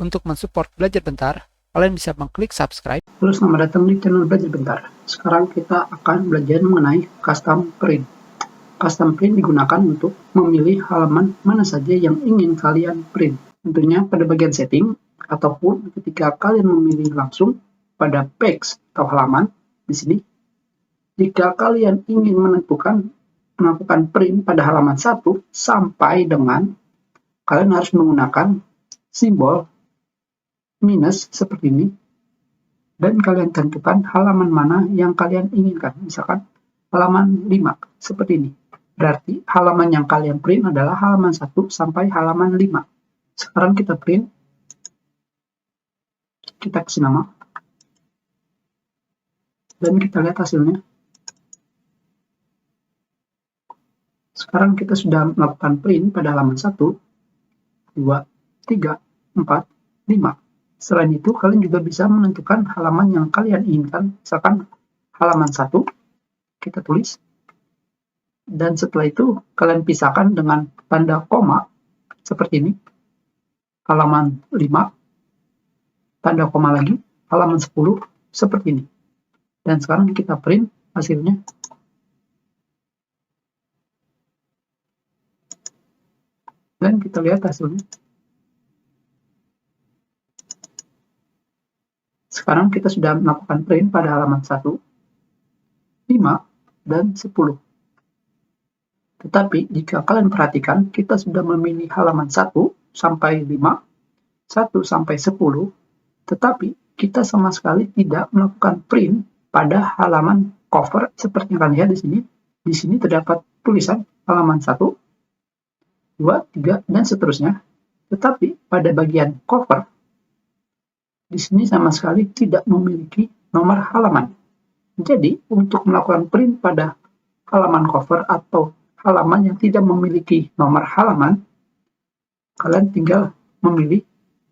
Untuk mensupport Belajar Bentar, kalian bisa mengklik subscribe. Halo, selamat datang di channel Belajar Bentar. Sekarang kita akan belajar mengenai custom print. Custom print digunakan untuk memilih halaman mana saja yang ingin kalian print. Tentunya pada bagian setting, ataupun ketika kalian memilih langsung pada page atau halaman di sini. Jika kalian ingin melakukan print pada halaman 1 sampai dengan kalian harus menggunakan simbol minus seperti ini. Dan kalian tentukan halaman mana yang kalian inginkan. Misalkan halaman 5, seperti ini. Berarti halaman yang kalian print adalah halaman 1 sampai halaman 5. Sekarang kita print. Kita kasih nama. Dan kita lihat hasilnya. Sekarang kita sudah melakukan print pada halaman 1, 2, 3, 4, 5. Selain itu, kalian juga bisa menentukan halaman yang kalian inginkan. Misalkan halaman 1, kita tulis. Dan setelah itu, kalian pisahkan dengan tanda koma, seperti ini. Halaman 5, tanda koma lagi, halaman 10, seperti ini. Dan sekarang kita print hasilnya. Dan kita lihat hasilnya. Sekarang kita sudah melakukan print pada halaman 1, 5, dan 10. Tetapi jika kalian perhatikan, kita sudah memilih halaman 1 sampai 5, 1 sampai 10, tetapi kita sama sekali tidak melakukan print pada halaman cover seperti yang kalian lihat di sini. Di sini terdapat tulisan halaman 1, 2, 3, dan seterusnya. Tetapi pada bagian cover, di sini sama sekali tidak memiliki nomor halaman. Jadi, untuk melakukan print pada halaman cover atau halaman yang tidak memiliki nomor halaman, kalian tinggal memilih,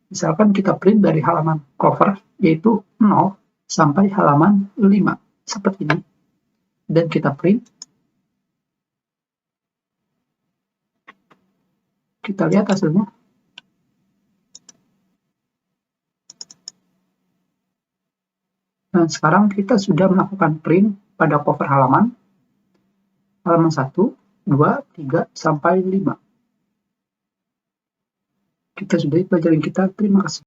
misalkan kita print dari halaman cover, yaitu 0 sampai halaman 5, seperti ini. Dan kita print. Kita lihat hasilnya. Dan sekarang kita sudah melakukan print pada cover halaman 1, 2, 3, sampai 5. Kita sudah pelajaran kita. Terima kasih.